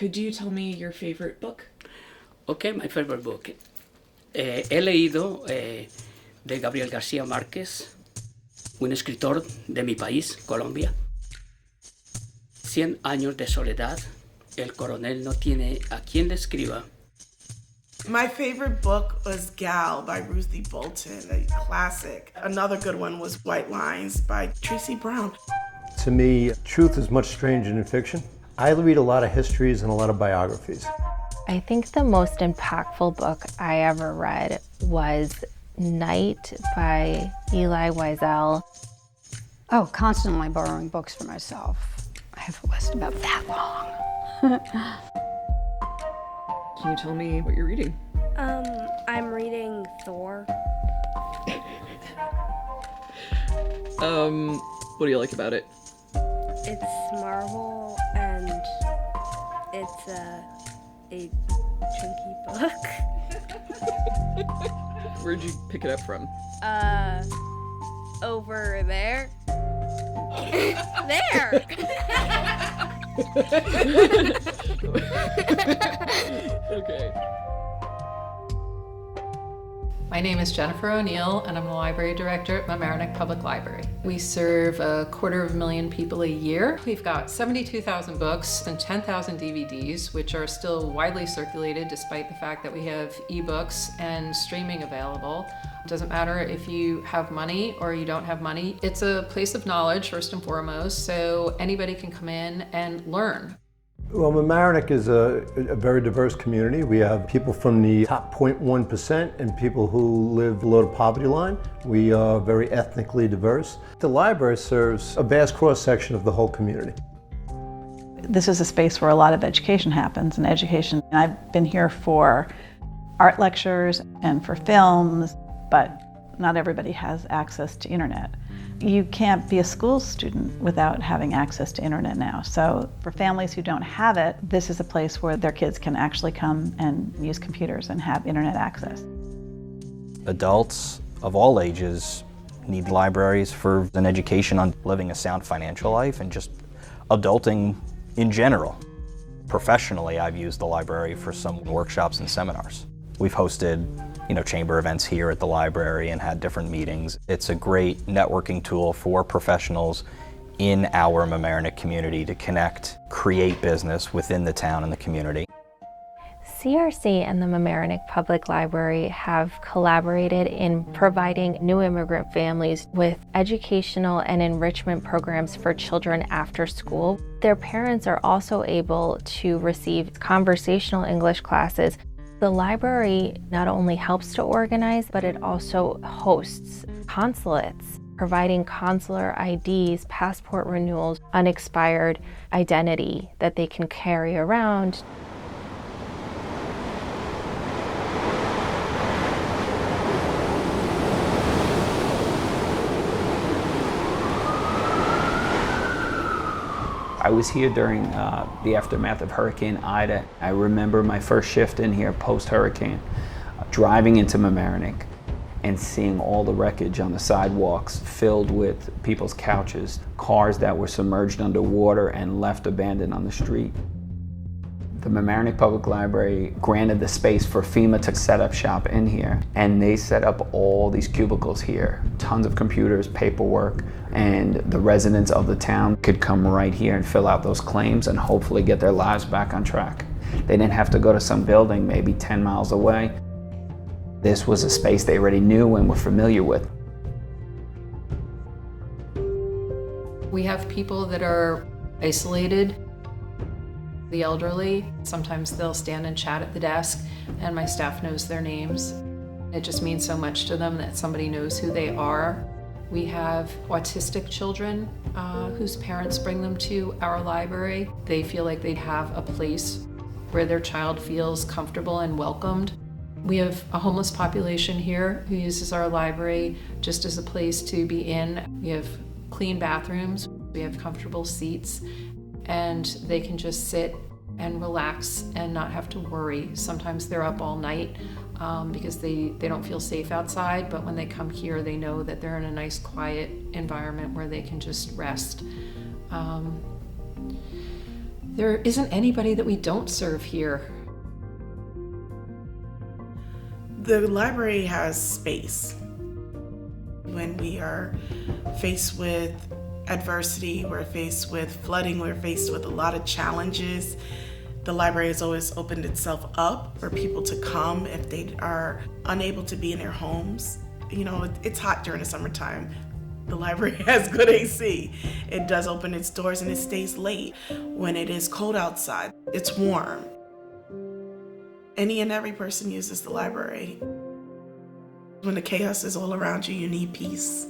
Could you tell me your favorite book? Okay, my favorite book. He leído de Gabriel García Márquez, un escritor de mi país, Colombia. 100 años de soledad. El coronel no tiene a quien le escriba. My favorite book was Gal by Ruthie Bolton, a classic. Another good one was White Lines by Tracy Brown. To me, truth is much stranger than fiction. I read a lot of histories and a lot of biographies. I think the most impactful book I ever read was Night by Eloise Sherrid. Oh, constantly borrowing books for myself. I have a list about that long. Can you tell me what you're reading? I'm reading Thor. What do you like about it? It's Marvel and it's a chunky book. Where'd you pick it up from? Over there. There! Okay. My name is Jennifer O'Neill, and I'm the library director at Mamaroneck Public Library. We serve 250,000 people a year. We've got 72,000 books and 10,000 DVDs, which are still widely circulated despite the fact that we have ebooks and streaming available. It doesn't matter if you have money or you don't have money. It's a place of knowledge, first and foremost, so anybody can come in and learn. Well, Mamaroneck is a very diverse community. We have people from the top 0.1% and people who live below the poverty line. We are very ethnically diverse. The library serves a vast cross-section of the whole community. This is a space where a lot of education happens, and I've been here for art lectures and for films, but not everybody has access to internet. You can't be a school student without having access to internet now. So for families who don't have it, this is a place where their kids can actually come and use computers and have internet access. Adults of all ages need libraries for an education on living a sound financial life and just adulting in general. Professionally, I've used the library for some workshops and seminars. We've hosted chamber events here at the library and had different meetings. It's a great networking tool for professionals in our Mamaroneck community to connect, create business within the town and the community. CRC and the Mamaroneck Public Library have collaborated in providing new immigrant families with educational and enrichment programs for children after school. Their parents are also able to receive conversational English classes. The library not only helps to organize, but it also hosts consulates, providing consular IDs, passport renewals, unexpired identity that they can carry around. I was here during the aftermath of Hurricane Ida. I remember my first shift in here post-hurricane, driving into Mamaroneck and seeing all the wreckage on the sidewalks filled with people's couches, cars that were submerged underwater and left abandoned on the street. The Mamaroneck Public Library granted the space for FEMA to set up shop in here, and they set up all these cubicles here, tons of computers, paperwork, and the residents of the town could come right here and fill out those claims and hopefully get their lives back on track. They didn't have to go to some building maybe 10 miles away. This was a space they already knew and were familiar with. We have people that are isolated. The elderly, sometimes they'll stand and chat at the desk and my staff knows their names. It just means so much to them that somebody knows who they are. We have autistic children whose parents bring them to our library. They feel like they have a place where their child feels comfortable and welcomed. We have a homeless population here who uses our library just as a place to be in. We have clean bathrooms, we have comfortable seats, and they can just sit and relax and not have to worry. Sometimes they're up all night because they don't feel safe outside, but when they come here, they know that they're in a nice, quiet environment where they can just rest. There isn't anybody that we don't serve here. The library has space. When we are faced with adversity, we're faced with flooding, we're faced with a lot of challenges, the library has always opened itself up for people to come if they are unable to be in their homes. You know, it's hot during the summertime. The library has good AC. It does open its doors and it stays late. When it is cold outside, it's warm. Any and every person uses the library. When the chaos is all around you, you need peace.